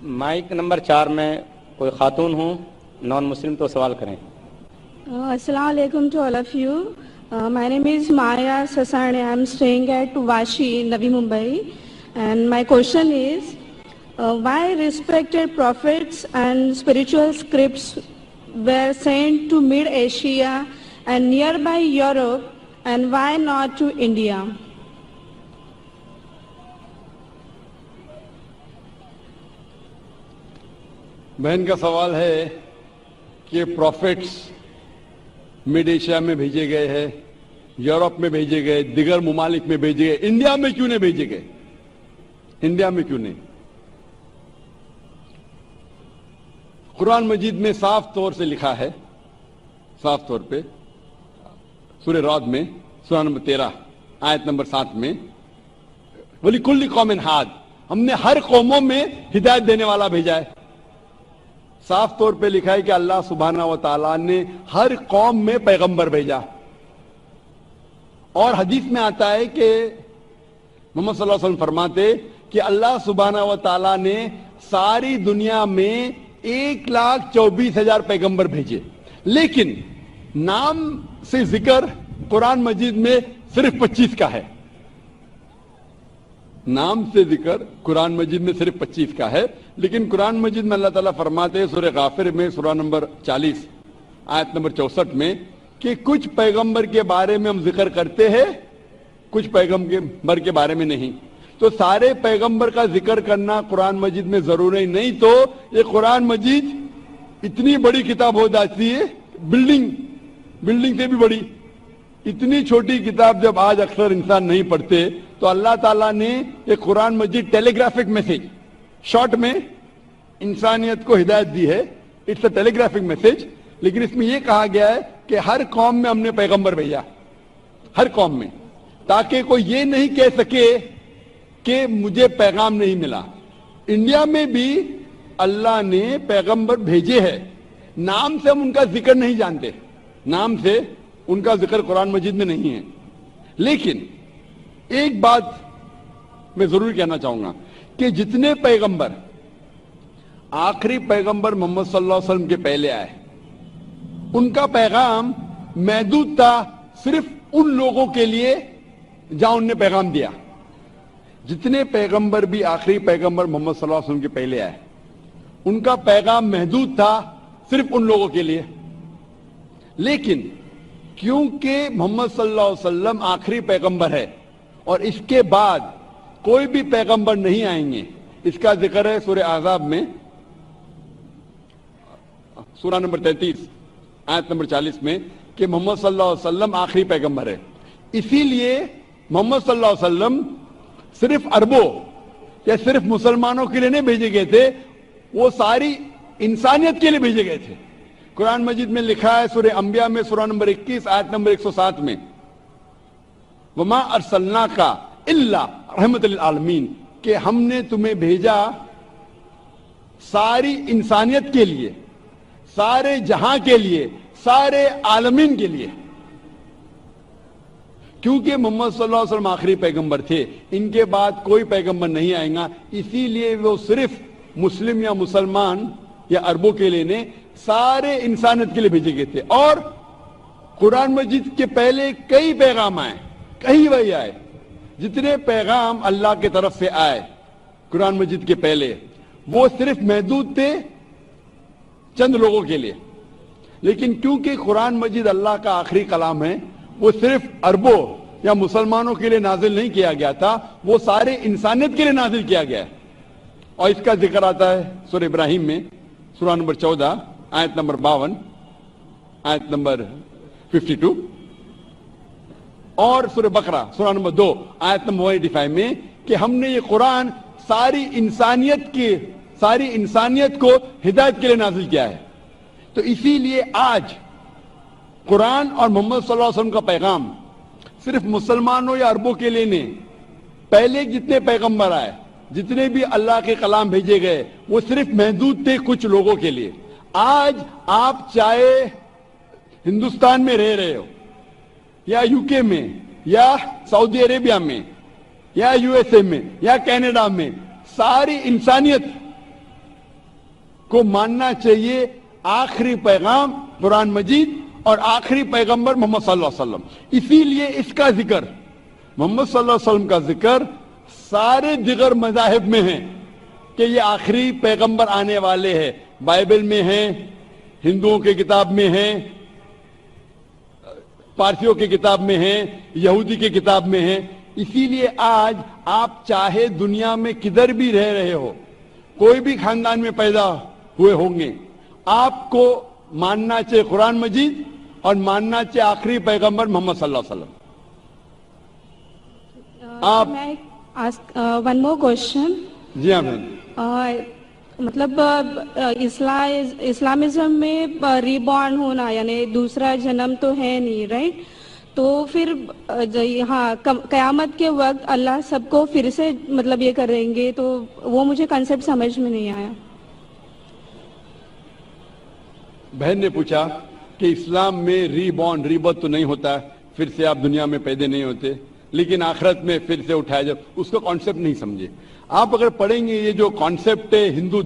Mic number 4 میں کوئی خاتون ہوں نان مسلم تو سوال کریں. Assalamu alaikum to all of you. My name is Maya Sasane. I am staying at Vashi, Navi Mumbai. And my question is, why respected prophets and spiritual scripts were sent to Mid-Asia and nearby Europe, and why not to India? بہن کا سوال ہے کہ prophets mid Asia میں بھیجے گئے ہیں، Europe میں بھیجے گئے، دیگر ممالک میں بھیجے گئے، انڈیا میں کیوں نہیں بھیجے گئے؟ انڈیا میں کیوں نہیں؟ قرآن مجید میں صاف طور سے لکھا ہے، صاف طور پہ سورہ رعد میں سورہ نمبر 13 آیت نمبر 7 میں وَلِكُلِّ قَوْمٍ ہَادٍ، ہم نے ہر قوموں میں ہدایت دینے والا بھیجا ہے. صاف طور پہ لکھا ہے کہ اللہ سبحانہ و تعالیٰ نے ہر قوم میں پیغمبر بھیجا. اور حدیث میں آتا ہے کہ محمد صلی اللہ علیہ وسلم فرماتے کہ اللہ سبحانہ و تعالیٰ نے ساری دنیا میں 1,24,000 پیغمبر بھیجے، لیکن نام سے ذکر قرآن مجید میں صرف 25 کا ہے. نام سے ذکر قرآن مجید میں صرف 25 کا ہے، لیکن قرآن مجید میں اللہ تعالیٰ فرماتے ہیں سورہ غافر میں سورہ نمبر 40 آیت نمبر 64 میں کہ کچھ پیغمبر کے بارے میں ہم ذکر کرتے ہیں، کچھ پیغمبر کے بارے میں نہیں. تو سارے پیغمبر کا ذکر کرنا قرآن مجید میں ضروری نہیں، تو یہ قرآن مجید اتنی بڑی کتاب ہو جاتی ہے، بلڈنگ سے بھی بڑی. اتنی چھوٹی کتاب جب آج اکثر انسان نہیں پڑھتے تو اللہ تعالیٰ نے یہ قرآن مجید ٹیلی گرافک میسج شارٹ میں انسانیت کو ہدایت دی ہے. It's a telegraphic message, لیکن اس میں یہ کہا گیا ہے کہ ہر قوم میں ہم نے پیغمبر بھیجا، ہر قوم میں، تاکہ کوئی یہ نہیں کہہ سکے کہ مجھے پیغام نہیں ملا. انڈیا میں بھی اللہ نے پیغمبر بھیجے ہیں، نام سے ہم ان کا ذکر نہیں جانتے، نام سے ان کا ذکر قرآن مجید میں نہیں ہے. لیکن ایک بات میں ضرور کہنا چاہوں گا کہ جتنے پیغمبر، آخری پیغمبر محمد صلی اللہ علیہ وسلم کے پہلے آئے، ان کا پیغام محدود تھا صرف ان لوگوں کے لیے جہاں ان نے پیغام دیا. جتنے پیغمبر بھی آخری پیغمبر محمد صلی اللہ علیہ وسلم کے پہلے آئے، ان کا پیغام محدود تھا صرف ان لوگوں کے لیے. لیکن کیونکہ محمد صلی اللہ علیہ وسلم آخری پیغمبر ہے اور اس کے بعد کوئی بھی پیغمبر نہیں آئیں گے، اس کا ذکر ہے سورہ احزاب میں سورہ نمبر 33 آیت نمبر 40 میں کہ محمد صلی اللہ علیہ وسلم آخری پیغمبر ہے. اسی لیے محمد صلی اللہ علیہ وسلم صرف عربوں یا صرف مسلمانوں کے لیے نہیں بھیجے گئے تھے، وہ ساری انسانیت کے لیے بھیجے گئے تھے. قرآن مجید میں لکھا ہے سورہ انبیاء میں سورہ نمبر 21 آیت نمبر 107 میں وَمَا أَرْسَلْنَاكَ إِلَّا رَحْمَةً لِلْعَالَمِينَ، کہ ہم نے تمہیں بھیجا ساری انسانیت کے لیے، سارے جہاں کے لیے، سارے عالمین کے لیے. کیونکہ محمد صلی اللہ علیہ وسلم آخری پیغمبر تھے، ان کے بعد کوئی پیغمبر نہیں آئے گا، اسی لیے وہ صرف مسلم یا مسلمان یا عربوں کے لیے نہیں، سارے انسانیت کے لیے بھیجے گئے تھے. اور قرآن مجید کے پہلے کئی پیغام آئے، کئی وحی آئے. جتنے پیغام اللہ کے طرف سے آئے قرآن مجید کے پہلے، وہ صرف محدود تھے چند لوگوں کے لیے. لیکن کیونکہ قرآن مجید اللہ کا آخری کلام ہے، وہ صرف عربوں یا مسلمانوں کے لیے نازل نہیں کیا گیا تھا، وہ سارے انسانیت کے لیے نازل کیا گیا ہے. اور اس کا ذکر آتا ہے سورہ ابراہیم میں سورہ نمبر 14 آیت نمبر 52 آیت نمبر 52، اور سورہ بقرہ سورہ نمبر 2 آیت نمبر 185 میں کہ ہم نے یہ قرآن ساری انسانیت کو ہدایت کے لیے نازل کیا ہے. تو اسی لیے آج قرآن اور محمد صلی اللہ علیہ وسلم کا پیغام صرف مسلمانوں یا عربوں کے لیے نہیں. پہلے جتنے پیغمبر آئے، جتنے بھی اللہ کے کلام بھیجے گئے، وہ صرف محدود تھے کچھ لوگوں کے لیے. آج آپ چاہے ہندوستان میں رہ رہے ہو یا یو کے میں یا سعودی عربیہ میں یا یو ایس اے میں یا کینیڈا میں، ساری انسانیت کو ماننا چاہیے آخری پیغام قرآن مجید اور آخری پیغمبر محمد صلی اللہ علیہ وسلم. اسی لیے اس کا ذکر محمد صلی اللہ علیہ وسلم کا ذکر سارے دیگر مذاہب میں ہیں کہ یہ آخری پیغمبر آنے والے ہیں. بائبل میں ہیں, ہندوؤں کی کتاب میں ہیں, پارسیوں کی کتاب میں ہیں, یہودی کی کتاب میں ہیں. اسی لیے آج آپ چاہے دنیا میں کدھر بھی رہ رہے ہو, کوئی بھی خاندان میں پیدا ہوئے ہوں گے, آپ کو ماننا چاہیے قرآن مجید اور ماننا چاہیے آخری پیغمبر محمد صلی اللہ علیہ وسلم. آپ May I ask one more question? جی ہاں بہن. مطلب اسلامزم میں ریبورن ہونا یعنی دوسرا جنم تو ہے نہیں, رائٹ؟ تو پھر ہاں قیامت کے وقت اللہ سب کو پھر سے مطلب یہ کریں گے, تو وہ مجھے کنسیپٹ سمجھ میں نہیں آیا. بہن نے پوچھا کہ اسلام میں ری بورن ری برتھ تو نہیں ہوتا, پھر سے آپ دنیا میں پیدا نہیں ہوتے, لیکن آخرت میں پھر سے اٹھایا جائے. اس کو کانسیپٹ نہیں سمجھے. آپ اگر پڑھیں گے یہ جو کانسیپٹ ہے ہندو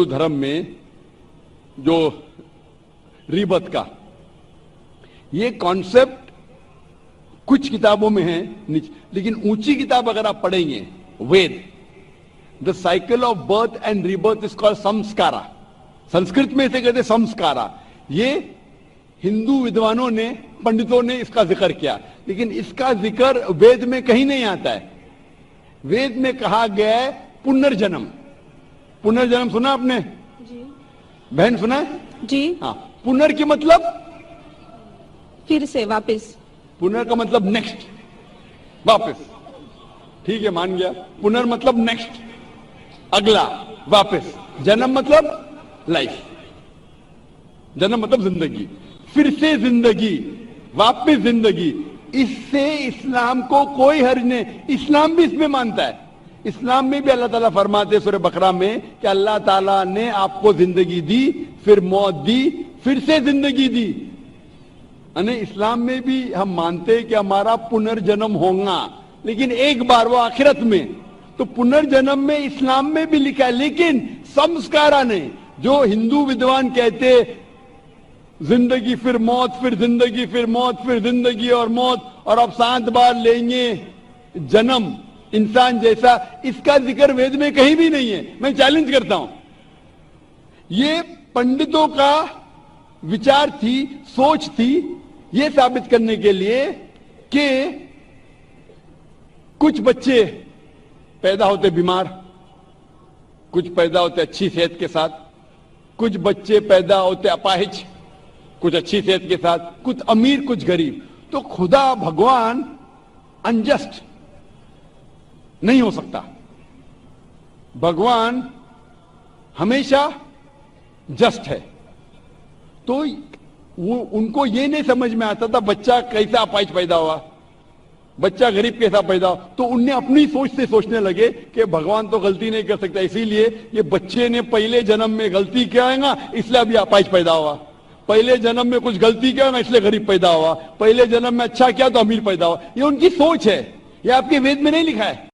دھرم میں جو ری برتھ کا, یہ کانسیپٹ کچھ کتابوں میں ہے, لیکن اونچی کتاب اگر آپ پڑھیں گے Veda, the cycle of birth and rebirth is called samskara. Sanskrit میں اسے کہتے سمسکارا. یہ ہندو ودوانوں نے, پنڈتوں نے اس کا ذکر کیا, لیکن اس کا ذکر وید میں کہیں نہیں آتا ہے. وید میں کہا گیا ہے پنرجنم. پنرجنم سنا آپ نے؟ جی بہن سنا ہے؟ جی. ہاں. پنر کے مطلب پھر سے واپس. پنر کا مطلب نیکسٹ, واپس. ٹھیک ہے, مان گیا. پنر مطلب نیکسٹ, اگلا, واپس. جنم مطلب لائف. جنم مطلب زندگی, پھر سے زندگی, واپس زندگی. اس سے اسلام کو کوئی حرج نہیں. اسلام بھی اس میں مانتا ہے. اسلام میں بھی اللہ تعالیٰ فرماتے ہیں سورہ بقرہ میں کہ اللہ تعالیٰ نے آپ کو زندگی دی, پھر موت دی, پھر سے زندگی دی. یعنی اسلام میں بھی ہم مانتے ہیں کہ ہمارا پنرجنم ہوگا, لیکن ایک بار وہ آخرت میں. تو پنرجنم میں اسلام میں بھی لکھا ہے, لیکن سمسکارا نہیں. جو ہندو ودوان کہتے زندگی پھر موت, پھر زندگی, پھر موت, پھر زندگی اور موت, اور اب 7 بار لیں گے جنم انسان جیسا, اس کا ذکر وید میں کہیں بھی نہیں ہے. میں چیلنج کرتا ہوں. یہ پنڈتوں کا وچار تھی, سوچ تھی, یہ ثابت کرنے کے لیے کہ کچھ بچے پیدا ہوتے بیمار, کچھ پیدا ہوتے اچھی صحت کے ساتھ, کچھ بچے پیدا ہوتے اپاہج, کچھ اچھی صحت کے ساتھ, کچھ امیر کچھ غریب. تو خدا بھگوان انجسٹ نہیں ہو سکتا. بھگوان ہمیشہ جسٹ ہے. تو وہ ان کو یہ نہیں سمجھ میں آتا تھا بچہ کیسا اپاہج پیدا ہوا, بچہ غریب کیسا پیدا ہوا. تو ان نے اپنی سوچ سے سوچنے لگے کہ بھگوان تو غلطی نہیں کر سکتا, اسی لیے یہ بچے نے پہلے جنم میں غلطی کیا ہے گا, اس لیے ابھی اپاہج پیدا ہوا. پہلے جنم میں کچھ غلطی کیا نا, اس لیے غریب پیدا ہوا. پہلے جنم میں اچھا کیا تو امیر پیدا ہوا. یہ ان کی سوچ ہے, یہ آپ کے وید میں نہیں لکھا ہے.